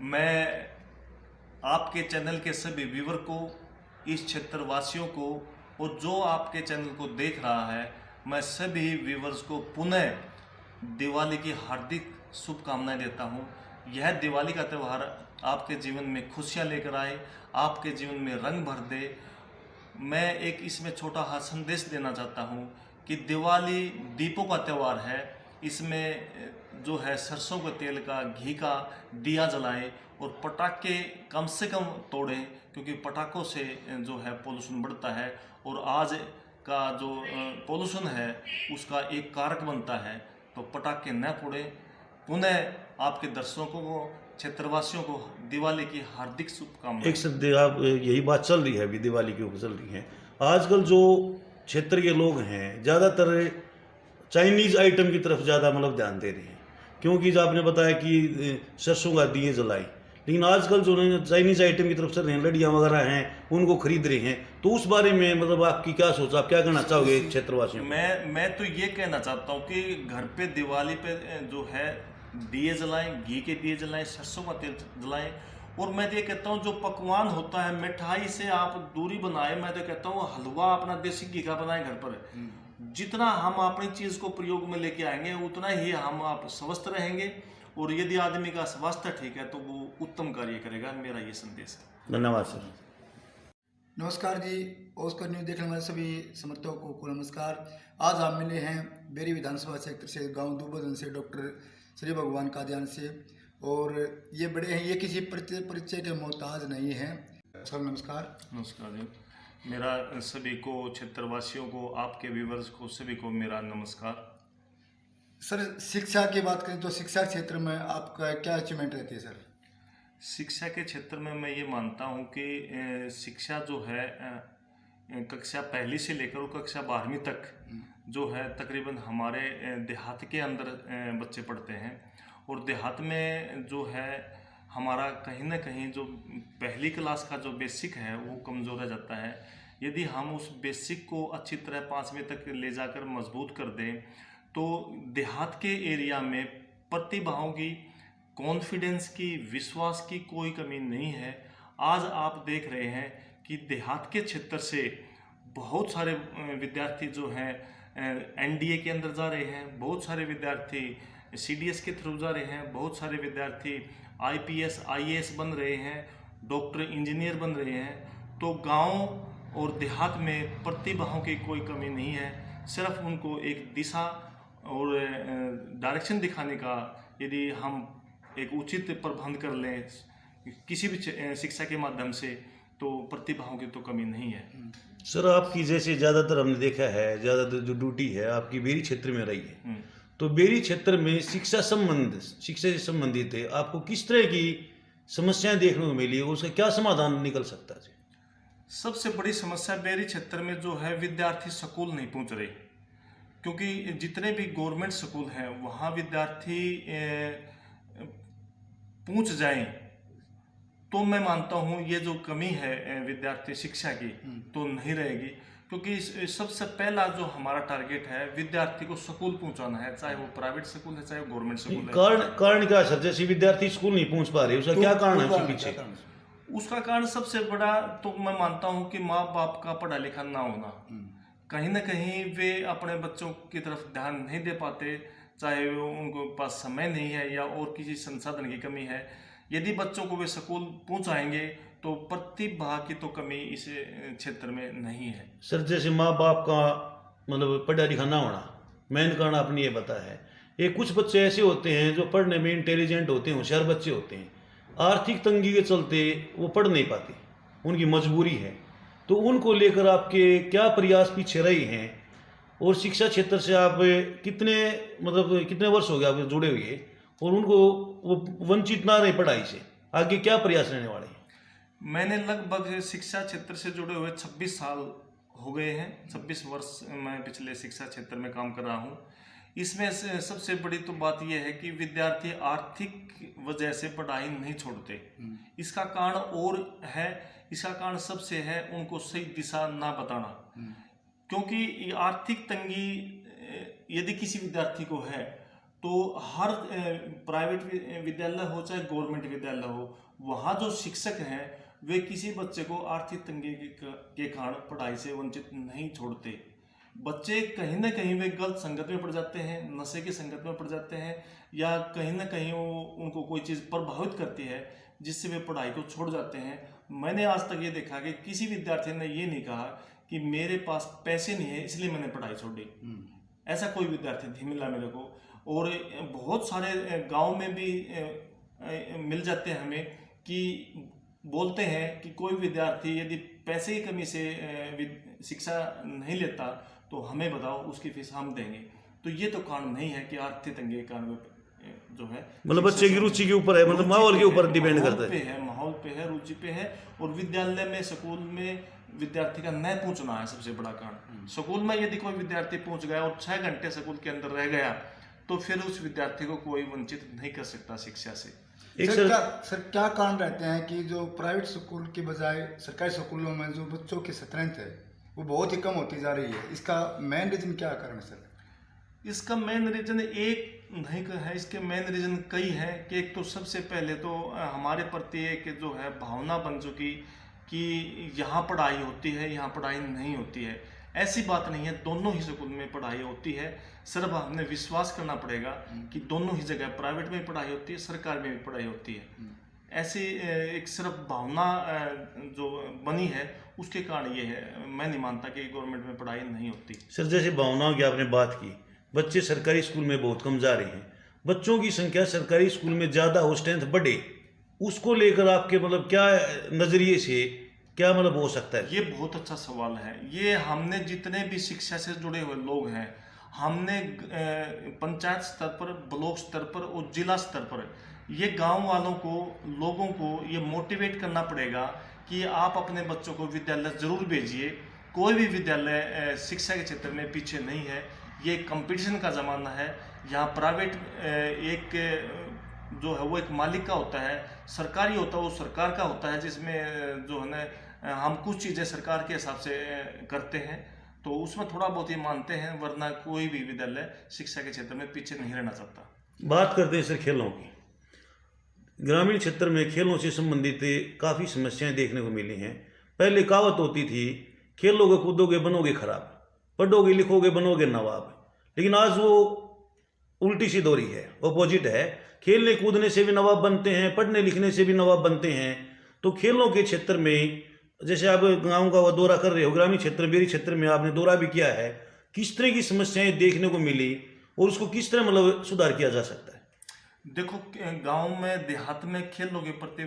मैं आपके चैनल के सभी व्यूवर को, इस क्षेत्रवासियों को और जो आपके चैनल को देख रहा है, मैं सभी व्यूवर्स को पुनः दिवाली की हार्दिक शुभकामनाएं देता हूं। यह दिवाली का त्यौहार आपके जीवन में खुशियां लेकर आए, आपके जीवन में रंग भर दे। मैं एक इसमें छोटा सा संदेश देना चाहता हूं कि दिवाली दीपों का त्यौहार है। इसमें जो है सरसों के तेल का, घी का दिया जलाएं और पटाखे कम से कम तोड़ें, क्योंकि पटाखों से जो है पोल्यूशन बढ़ता है और आज का जो पोल्यूशन है उसका एक कारक बनता है। तो पटाखे न फोड़ें। पुनः आपके दर्शकों को, क्षेत्रवासियों को दिवाली की हार्दिक शुभकामनाएं। एक सद्य आप यही बात चल रही है, अभी दिवाली के ऊपर चल रही है। आजकल जो क्षेत्र के लोग हैं ज़्यादातर चाइनीज़ आइटम की तरफ ज़्यादा मतलब ध्यान दे रहे हैं, क्योंकि जो आपने बताया कि सरसों का दिए जलाई, लेकिन आजकल जो चाइनीज़ आइटम की तरफ चल रहे हैं, लड़ियाँ वगैरह हैं उनको खरीद रहे हैं। तो उस बारे में मतलब आपकी क्या सोच, आप क्या कहना चाहोगे क्षेत्रवासियों को? मैं तो ये कहना चाहता हूँ कि घर पे दिवाली पे जो है दिए जलाएं, घी के दिए जलाएं, सरसों का तेल जलाएं। और मैं तो ये कहता हूँ जो पकवान होता है, मिठाई से आप दूरी बनाए। मैं तो कहता हूँ हलवा अपना देसी घी का बनाए घर पर। जितना हम अपनी चीज़ को प्रयोग में लेके आएंगे उतना ही हम आप स्वस्थ रहेंगे, और यदि आदमी का स्वास्थ्य ठीक है तो वो उत्तम कार्य करेगा। मेरा ये संदेश है। धन्यवाद सर। नमस्कार जी, ऑस्कर न्यूज़ देखने वाले सभी समर्थकों को नमस्कार। आज हम मिले हैं बेरी विधानसभा क्षेत्र से, गांव दुबोधन से, डॉक्टर श्री भगवान कादियान से। और ये बड़े हैं, ये किसी परिचय के मोहताज नहीं हैं। सर नमस्कार। नमस्कार जी। मेरा सभी को, क्षेत्रवासियों को, आपके व्यूवर्स को, सभी को मेरा नमस्कार। सर शिक्षा की बात करें तो शिक्षा क्षेत्र में आपका क्या अचीवमेंट रहती है सर? शिक्षा के क्षेत्र में मैं ये मानता हूँ कि शिक्षा जो है कक्षा पहली से लेकर कक्षा 12वीं तक जो है तकरीबन हमारे देहात के अंदर बच्चे पढ़ते हैं। और देहात में जो है हमारा कहीं ना कहीं जो पहली क्लास का जो बेसिक है वो कमज़ोर रह जाता है। यदि हम उस बेसिक को अच्छी तरह 5वीं तक ले जाकर मजबूत कर दें तो देहात के एरिया में प्रतिभाओं की, कॉन्फिडेंस की, विश्वास की कोई कमी नहीं है। आज आप देख रहे हैं कि देहात के क्षेत्र से बहुत सारे विद्यार्थी जो हैं एनडीए के अंदर जा रहे हैं, बहुत सारे विद्यार्थी सीडीएस के थ्रू जा रहे हैं, बहुत सारे विद्यार्थी आईपीएस आईएएस बन रहे हैं, डॉक्टर इंजीनियर बन रहे हैं। तो गांव और देहात में प्रतिभाओं की कोई कमी नहीं है। सिर्फ उनको एक दिशा और डायरेक्शन दिखाने का यदि हम एक उचित प्रबंध कर लें किसी भी शिक्षा के माध्यम से, तो प्रतिभाओं की तो कमी नहीं है। सर आपकी जैसे ज़्यादातर हमने देखा है, ज़्यादातर जो ड्यूटी है आपकी बेरी क्षेत्र में रही है, तो बेरी क्षेत्र में शिक्षा से संबंधित है, आपको किस तरह की समस्याएं देखने को मिली है, उसका क्या समाधान निकल सकता है? सबसे बड़ी समस्या बेरी क्षेत्र में जो है विद्यार्थी स्कूल नहीं पहुंच रहे, क्योंकि जितने भी गवर्नमेंट स्कूल हैं वहाँ विद्यार्थी पहुंच जाएं तो मैं मानता हूं ये जो कमी है विद्यार्थी शिक्षा की तो नहीं रहेगी। क्योंकि सबसे पहला जो हमारा टारगेट है विद्यार्थी को स्कूल पहुंचाना है, चाहे वो प्राइवेट स्कूल है चाहे वो गवर्नमेंट स्कूल है। कारण क्या सर, जैसे विद्यार्थी स्कूल नहीं पहुंच पा रहे, उसका क्या कारण है उसके पीछे? उसका कारण सबसे बड़ा तो मैं मानता हूं कि माँ बाप का पढ़ा लिखा ना होना। कहीं ना कहीं वे अपने बच्चों की तरफ ध्यान नहीं दे पाते, चाहे वो उनको पास समय नहीं है या और किसी संसाधन की कमी है। यदि बच्चों को वे स्कूल पहुंचाएंगे तो प्रतिभा की तो कमी इस क्षेत्र में नहीं है। सर जैसे माँ बाप का मतलब पढ़ा लिखा ना होना मेन कारण आपने ये बताया है। ये कुछ बच्चे ऐसे होते हैं जो पढ़ने में इंटेलिजेंट होते हैं, होशियार बच्चे होते हैं, आर्थिक तंगी के चलते वो पढ़ नहीं पाते, उनकी मजबूरी है। तो उनको लेकर आपके क्या प्रयास पीछे रहे हैं? और शिक्षा क्षेत्र से आप कितने वर्ष हो गए आप जुड़े हुए, और उनको वो वंचित ना रहे पढ़ाई से, आगे क्या प्रयास रहने वाले हैं? मैंने लगभग शिक्षा क्षेत्र से जुड़े हुए 26 साल हो गए हैं। 26 वर्ष मैं पिछले शिक्षा क्षेत्र में काम कर रहा हूँ। इसमें सबसे बड़ी तो बात यह है कि विद्यार्थी आर्थिक वजह से पढ़ाई नहीं छोड़ते। इसका कारण और है, इसका कारण सबसे है उनको सही दिशा ना बताना। क्योंकि आर्थिक तंगी यदि किसी विद्यार्थी को है तो हर प्राइवेट विद्यालय हो चाहे गवर्नमेंट विद्यालय हो, वहाँ जो शिक्षक हैं वे किसी बच्चे को आर्थिक तंगी के कारण पढ़ाई से वंचित नहीं छोड़ते। बच्चे कहीं ना कहीं वे गलत संगत में पड़ जाते हैं, नशे की संगत में पड़ जाते हैं, या कहीं ना कहीं उनको कोई चीज़ प्रभावित करती है जिससे वे पढ़ाई को छोड़ जाते हैं। मैंने आज तक ये देखा कि किसी विद्यार्थी ने ये नहीं कहा कि मेरे पास पैसे नहीं है इसलिए मैंने पढ़ाई छोड़ी। ऐसा कोई विद्यार्थी नहीं मिला मेरे को। और बहुत सारे गांव में भी मिल जाते हैं हमें कि बोलते हैं कि कोई विद्यार्थी यदि पैसे की कमी से शिक्षा नहीं लेता तो हमें बताओ, उसकी फीस हम देंगे। तो ये तो कारण नहीं है कि आर्थिक तंगी के कारण जो है, मतलब बच्चे की रुचि के ऊपर है, मतलब माहौल के ऊपर डिपेंड करता है। माहौल पे है, रुचि पे है। और विद्यालय में, स्कूल में विद्यार्थी का न पहुंचना है सबसे बड़ा कारण। स्कूल में यदि कोई विद्यार्थी पहुंच गया और 6 घंटे स्कूल के अंदर रह गया तो फिर उस विद्यार्थी को कोई वंचित नहीं कर सकता शिक्षा से। सर क्या कारण रहते हैं कि जो प्राइवेट स्कूल के बजाय सरकारी स्कूलों में जो बच्चों की स्ट्रेंथ है वो बहुत ही कम होती जा रही है? इसका मेन रीजन क्या कारण है सर? इसका मेन रीजन एक नहीं है, इसके मेन रीजन कई हैं। कि एक तो सबसे पहले तो हमारे प्रति एक जो है भावना बन चुकी कि यहाँ पढ़ाई होती है, यहाँ पढ़ाई नहीं होती है। ऐसी बात नहीं है, दोनों ही स्कूल में पढ़ाई होती है। सिर्फ हमने विश्वास करना पड़ेगा कि दोनों ही जगह प्राइवेट में पढ़ाई होती है, सरकार में भी पढ़ाई होती है। ऐसी एक सिर्फ भावना जो बनी है उसके कारण ये है। मैं नहीं मानता कि गवर्नमेंट में पढ़ाई नहीं होती। सर जैसे भावनाओं की आपने बात की, बच्चे सरकारी स्कूल में बहुत कम जा रहे हैं, बच्चों की संख्या सरकारी स्कूल में ज़्यादा हो, स्ट्रेंथ बढ़े, उसको लेकर आपके मतलब क्या नज़रिए से क्या मतलब हो सकता है? ये बहुत अच्छा सवाल है। ये हमने जितने भी शिक्षा से जुड़े हुए लोग हैं, हमने पंचायत स्तर पर, ब्लॉक स्तर पर और जिला स्तर पर ये गांव वालों को, लोगों को ये मोटिवेट करना पड़ेगा कि आप अपने बच्चों को विद्यालय जरूर भेजिए। कोई भी विद्यालय शिक्षा के क्षेत्र में पीछे नहीं है। ये कंपटीशन का ज़माना है। यहाँ प्राइवेट एक जो है वो एक मालिक का होता है, सरकारी होता है वो सरकार का होता है, जिसमें जो है ना हम कुछ चीज़ें सरकार के हिसाब से करते हैं, तो उसमें थोड़ा बहुत ही मानते हैं, वरना कोई भी विद्यालय शिक्षा के क्षेत्र में पीछे नहीं रहना चाहता। बात करते हैं सर खेलों की। ग्रामीण क्षेत्र में खेलों से संबंधित काफ़ी समस्याएं देखने को मिली हैं। पहले कहावत होती थी, खेलोगे कूदोगे बनोगे खराब, पढ़ोगे लिखोगे बनोगे नवाब। लेकिन आज वो उल्टी सी दौरी है, अपोजिट है। खेलने कूदने से भी नवाब बनते हैं, पढ़ने लिखने से भी नवाब बनते हैं। तो खेलों के क्षेत्र में जैसे आप गांव का दौरा कर रहे हो, ग्रामीण क्षेत्र मेरे क्षेत्र में आपने दौरा भी किया है, किस तरह की समस्याएं देखने को मिली और उसको किस तरह मतलब सुधार किया जा सकता है? देखो, गांव में, देहात में खेलों के प्रति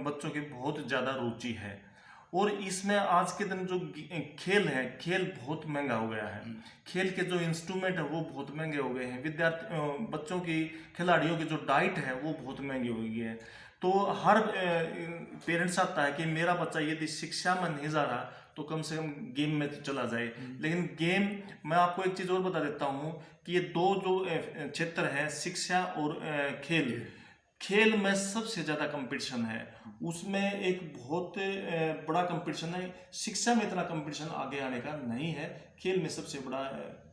बच्चों की बहुत ज़्यादा रुचि है। और इसमें आज के दिन जो खेल है, खेल बहुत महंगा हो गया है। खेल के जो इंस्ट्रूमेंट है वो बहुत महंगे हो गए हैं। बच्चों की, खिलाड़ियों की जो डाइट है वो बहुत महंगी हो गई है। तो हर पेरेंट्स आता है कि मेरा बच्चा यदि शिक्षा में नहीं जा रहा तो कम से कम गेम में तो चला जाए। लेकिन गेम, मैं आपको एक चीज़ और बता देता हूँ कि ये दो जो क्षेत्र हैं, शिक्षा और खेल में सबसे ज़्यादा कंपटीशन है। उसमें एक बहुत बड़ा कंपटीशन है। शिक्षा में इतना कंपटीशन आगे आने का नहीं है, खेल में सबसे बड़ा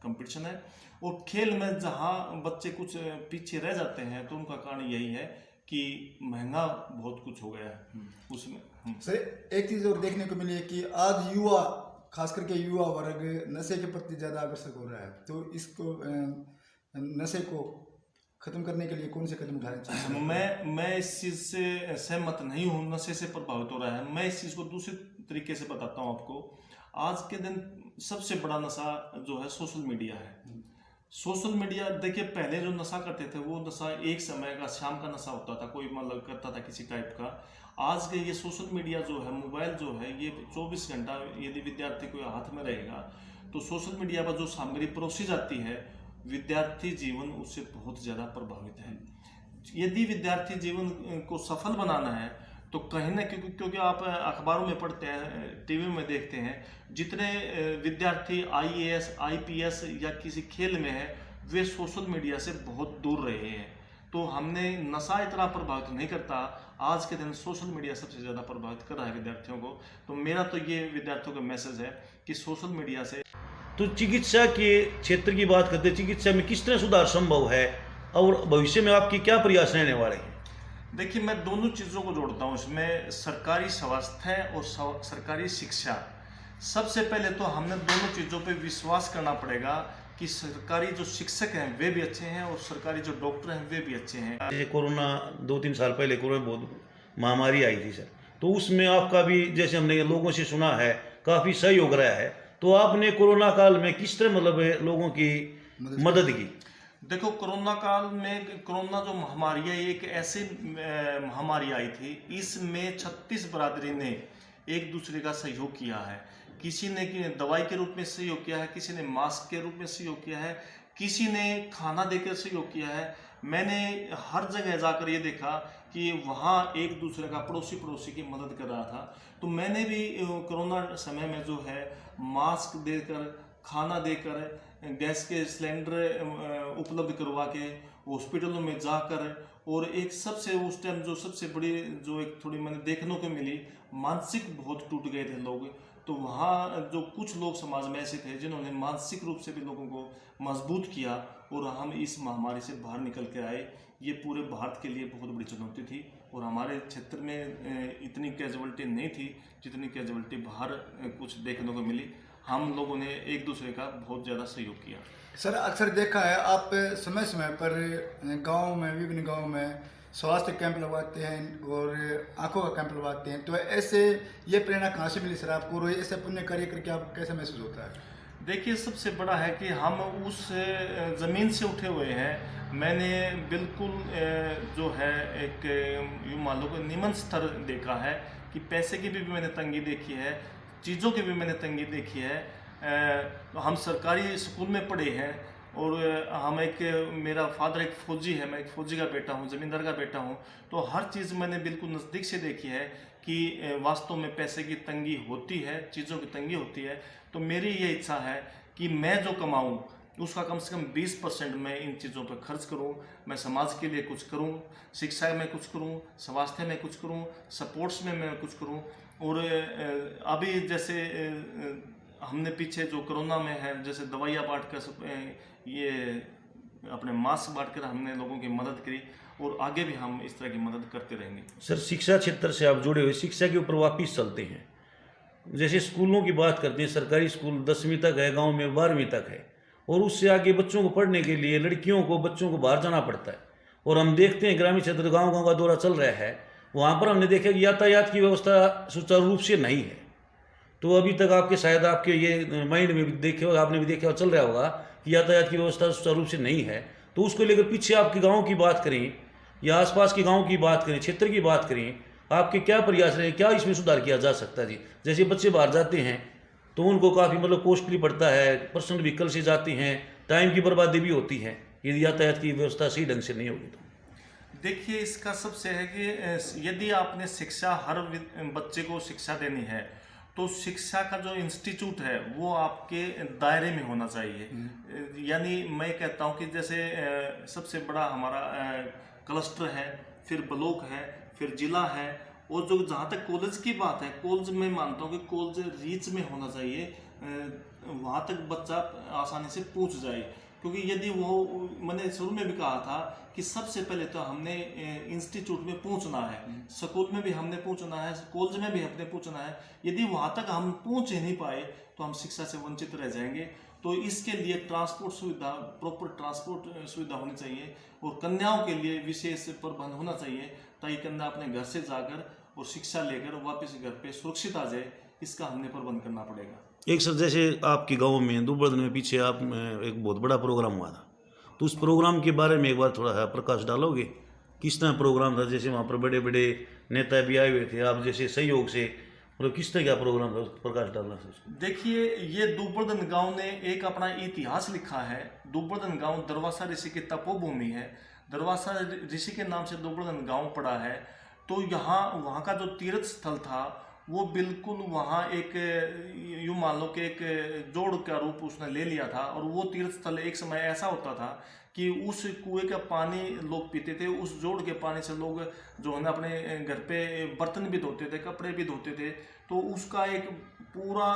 कंपटीशन है। और खेल में जहाँ बच्चे कुछ पीछे रह जाते हैं तो उनका कारण यही है कि महंगा बहुत कुछ हो गया है उसमें। सर एक चीज़ और देखने को मिली है कि आज युवा, खास करके युवा वर्ग नशे के प्रति ज़्यादा आकर्षक हो रहा है। तो इसको नशे को खत्म करने के लिए कौन से कदम उठाने चाहिए? मैं इस चीज़ से सहमत नहीं हूँ। नशे से प्रभावित हो रहा है। मैं इस चीज़ को दूसरे तरीके से बताता हूँ आपको। आज के दिन सबसे बड़ा नशा जो है सोशल मीडिया है। सोशल मीडिया, देखिए पहले जो नशा करते थे वो नशा एक समय का, शाम का नशा होता था, कोई मतलब करता था किसी टाइप का। आज के ये सोशल मीडिया जो है, मोबाइल जो है, ये 24 घंटा यदि विद्यार्थी को हाथ में रहेगा तो सोशल मीडिया पर जो सामग्री परोसी जाती है, विद्यार्थी जीवन उससे बहुत ज़्यादा प्रभावित है। यदि विद्यार्थी जीवन को सफल बनाना है तो कहीं ना, क्योंकि आप अखबारों में पढ़ते हैं, टीवी में देखते हैं, जितने विद्यार्थी IAS, IPS या किसी खेल में है वे सोशल मीडिया से बहुत दूर रहे हैं। तो हमने नशा इतना प्रभावित नहीं करता। आज के दिन सोशल मीडिया सबसे ज़्यादा प्रभावित कर रहा है विद्यार्थियों को। तो मेरा तो ये विद्यार्थियों का मैसेज है कि सोशल मीडिया से। तो चिकित्सा के क्षेत्र की बात करते हैं, चिकित्सा में किस तरह सुधार संभव है और भविष्य में आपकी क्या प्रयास रहने वाले हैं? देखिए, मैं दोनों चीज़ों को जोड़ता हूँ इसमें, सरकारी स्वास्थ्य और सरकारी शिक्षा। सबसे पहले तो हमने दोनों चीज़ों पे विश्वास करना पड़ेगा कि सरकारी जो शिक्षक हैं वे भी अच्छे हैं और सरकारी जो डॉक्टर हैं वे भी अच्छे हैं। जैसे कोरोना 2-3 साल पहले कोरोना बहुत महामारी आई थी सर, तो उसमें आपका भी जैसे हमने लोगों से सुना है काफ़ी सहयोग रहा है, तो आपने कोरोना काल में किस तरह मतलब लोगों की मदद की? देखो, कोरोना काल में कोरोना जो महामारी है, ये एक ऐसी महामारी आई थी, इसमें 36 बरादरी ने एक दूसरे का सहयोग किया है। किसी ने दवाई के रूप में सहयोग किया है, किसी ने मास्क के रूप में सहयोग किया है, किसी ने खाना देकर सहयोग किया है। मैंने हर जगह जाकर ये देखा कि वहाँ एक दूसरे का पड़ोसी की मदद कर रहा था। तो मैंने भी कोरोना समय में जो है मास्क देकर, खाना देकर, गैस के सिलेंडर उपलब्ध करवा के, हॉस्पिटलों में जाकर, और एक सबसे उस टाइम जो सबसे बड़ी जो एक थोड़ी मैंने देखने को मिली, मानसिक बहुत टूट गए थे लोग। तो वहाँ जो कुछ लोग समाज में ऐसे थे जिन्होंने मानसिक रूप से भी लोगों को मजबूत किया और हम इस महामारी से बाहर निकल के आए। ये पूरे भारत के लिए बहुत बड़ी चुनौती थी और हमारे क्षेत्र में इतनी कैजुअलिटी नहीं थी जितनी कैजुअलिटी बाहर कुछ देखने को मिली। हम लोगों ने एक दूसरे का बहुत ज़्यादा सहयोग किया। सर, अक्सर देखा है आप समय समय पर गांव में, विभिन्न गांव में स्वास्थ्य कैंप लगवाते हैं और आंखों का कैंप लगवाते हैं, तो ऐसे ये प्रेरणा कहाँ से मिली सर आपको, और ऐसे पुण्य कार्य करके आप कैसा महसूस होता है? देखिए, सबसे बड़ा है कि हम उस ज़मीन से उठे हुए हैं। मैंने बिल्कुल जो है एक यूँ मान लो कि निम्न स्तर देखा है कि पैसे की भी मैंने तंगी देखी है, चीज़ों की भी मैंने तंगी देखी है। हम सरकारी स्कूल में पढ़े हैं और मेरा फादर एक फौजी है, मैं एक फौजी का बेटा हूँ, ज़मींदार का बेटा हूँ। तो हर चीज़ मैंने बिल्कुल नज़दीक से देखी है कि वास्तव में पैसे की तंगी होती है, चीज़ों की तंगी होती है। तो मेरी ये इच्छा है कि मैं जो कमाऊँ उसका कम से कम 20% मैं इन चीज़ों पर खर्च करूँ, मैं समाज के लिए कुछ करूँ, शिक्षा में कुछ करूँ, स्वास्थ्य में कुछ करूँ, स्पोर्ट्स में मैं कुछ करूँ। और अभी जैसे हमने पीछे जो कोरोना में है, जैसे दवाइयाँ बांट कर, ये अपने मास्क बांट कर हमने लोगों की मदद करी और आगे भी हम इस तरह की मदद करते रहेंगे। सर, शिक्षा क्षेत्र से आप जुड़े हुए, शिक्षा के ऊपर वापिस चलते हैं। जैसे स्कूलों की बात करते हैं, सरकारी स्कूल 10वीं तक है, गांव में 12वीं तक है, और उससे आगे बच्चों को पढ़ने के लिए लड़कियों को, बच्चों को बाहर जाना पड़ता है। और हम देखते हैं ग्रामीण क्षेत्र, गाँव गाँव का दौरा चल रहा है, वहाँ पर हमने देखा कि यातायात की व्यवस्था सुचारू रूप से नहीं है। तो अभी तक आपके शायद आपके ये माइंड में भी देखे होगा, आपने भी देखा और चल रहा होगा कि यातायात की व्यवस्था सुचारू रूप से नहीं है। तो उसको लेकर पीछे आपके गाँव की बात करें या आसपास के गाँव की बात करें, क्षेत्र की बात करें, आपके क्या प्रयास रहे, क्या इसमें सुधार किया जा सकता है जी? जैसे बच्चे बाहर जाते हैं तो उनको काफ़ी मतलब कॉस्टली पड़ता है, पर्सनल व्हीकल से जाते हैं, टाइम की बर्बादी भी होती है यदि यातायात की व्यवस्था सही ढंग से नहीं होगी तो। देखिए, इसका सबसे है कि यदि आपने शिक्षा, हर बच्चे को शिक्षा देनी है तो शिक्षा का जो इंस्टीट्यूट है वो आपके दायरे में होना चाहिए। यानी मैं कहता हूँ कि जैसे सबसे बड़ा हमारा क्लस्टर है, फिर ब्लॉक है, फिर जिला है, और जो जहाँ तक कॉलेज की बात है, कॉलेज में मानता हूँ कि कॉलेज रीच में होना चाहिए, वहाँ तक बच्चा आसानी से पहुँच जाए। क्योंकि यदि वो, मैंने शुरू में भी कहा था कि सबसे पहले तो हमने इंस्टीट्यूट में पहुंचना है, स्कूल में भी हमने पहुंचना है, कॉलेज में भी हमने पहुंचना है। यदि वहां तक हम पहुंच ही नहीं पाए तो हम शिक्षा से वंचित रह जाएंगे। तो इसके लिए ट्रांसपोर्ट सुविधा, प्रॉपर ट्रांसपोर्ट सुविधा होनी चाहिए और कन्याओं के लिए विशेष प्रबंध होना चाहिए ताकि कन्या अपने घर से जाकर और शिक्षा लेकर वापस घर पे सुरक्षित आ जाए। इसका हमने प्रबंध करना पड़ेगा। एक सर, जैसे आपके गांव में दुबर्दन में पीछे आप एक बहुत बड़ा प्रोग्राम हुआ था, तो उस प्रोग्राम के बारे में एक बार थोड़ा प्रकाश डालोगे? किस तरह प्रोग्राम था? जैसे वहाँ पर बड़े बड़े नेता भी आए हुए थे, आप जैसे सहयोग से, मतलब किस तरह का प्रोग्राम था, प्रकाश डालना था उसको। देखिए, ये दुबर्दन गांव ने एक अपना इतिहास लिखा है। दुबर्दन गांव दरवासा ऋषि की तपोभूमि है। दरवासा ऋषि के नाम से दुबर्दन गांव पड़ा है। तो वहाँ का जो तीर्थ स्थल था वो बिल्कुल वहाँ एक यूँ मान लो कि एक जोड़ का रूप उसने ले लिया था। और वो तीर्थ स्थल एक समय ऐसा होता था कि उस कुएं का पानी लोग पीते थे, उस जोड़ के पानी से लोग जो है ना अपने घर पे बर्तन भी धोते थे, कपड़े भी धोते थे। तो उसका एक पूरा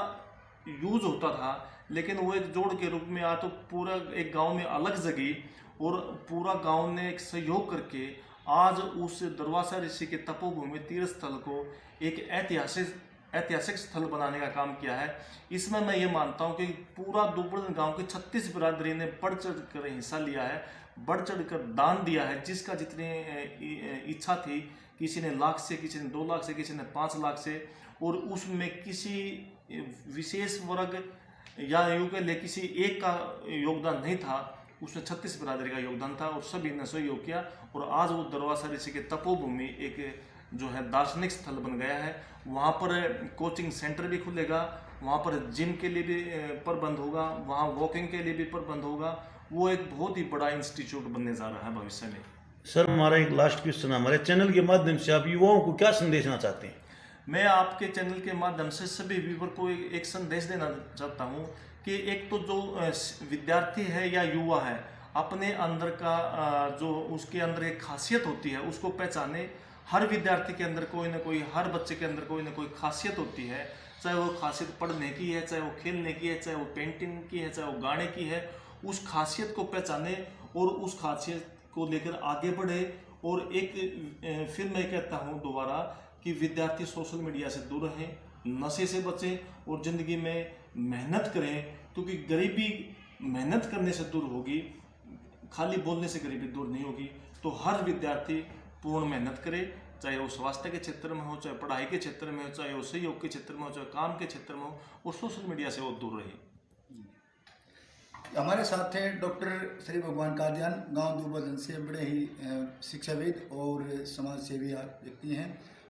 यूज होता था, लेकिन वो एक जोड़ के रूप में आ तो पूरा एक गांव में अलग जगी और पूरा गांव ने एक सहयोग करके आज उस दुर्वासा ऋषि के तपोभूमि तीर्थ स्थल को एक ऐतिहासिक स्थल बनाने का काम किया है। इसमें मैं ये मानता हूँ कि पूरा दुबड़न गांव की 36 बिरादरी ने बढ़ चढ़ कर हिस्सा लिया है, बढ़ चढ़ कर दान दिया है। जिसका जितनी इच्छा थी, किसी ने लाख से, किसी ने 2 लाख से, किसी ने 5 लाख से, और उसमें किसी विशेष वर्ग या यूँ के लिए किसी एक का योगदान नहीं था, उसमें 36 बिरादरी का योगदान था और सभी ने सहयोग किया। और आज वो दुर्वासा ऋषि के तपोभूमि एक जो है दार्शनिक स्थल बन गया है। वहाँ पर कोचिंग सेंटर भी खुलेगा, वहाँ पर जिम के लिए भी प्रबंध होगा, वहाँ वॉकिंग के लिए भी प्रबंध होगा। वो एक बहुत ही बड़ा इंस्टीट्यूट बनने जा रहा है भविष्य में। सर, हमारा एक लास्ट क्वेश्चन है, हमारे चैनल के माध्यम से आप युवाओं को क्या संदेश देना चाहते हैं? मैं आपके चैनल के माध्यम से सभी व्यूवर को एक संदेश देना चाहता हूँ कि एक तो जो विद्यार्थी है या युवा है, अपने अंदर का जो उसके अंदर एक खासियत होती है उसको पहचाने। हर विद्यार्थी के अंदर कोई ना कोई, हर बच्चे के अंदर कोई ना कोई खासियत होती है, चाहे वो खासियत पढ़ने की है, चाहे वो खेलने की है, चाहे वो पेंटिंग की है, चाहे वो गाने की है। उस खासियत को पहचाने और उस खासियत को लेकर आगे बढ़े। और एक फिर मैं कहता हूँ दोबारा कि विद्यार्थी सोशल मीडिया से दूर रहें, नशे से बचें और ज़िंदगी में मेहनत करें, क्योंकि गरीबी मेहनत करने से दूर होगी, खाली बोलने से गरीबी दूर नहीं होगी। तो हर विद्यार्थी पूर्ण मेहनत करे, चाहे वो स्वास्थ्य के क्षेत्र में हो, चाहे पढ़ाई के क्षेत्र में हो, चाहे वो सहयोग के क्षेत्र में हो, चाहे काम के क्षेत्र में हो, और सोशल मीडिया से वो दूर रहे। हमारे साथ हैं डॉक्टर श्री भगवान कादियान, गांव दूबदन से बड़े ही शिक्षाविद और समाज सेवी व्यक्ति हैं।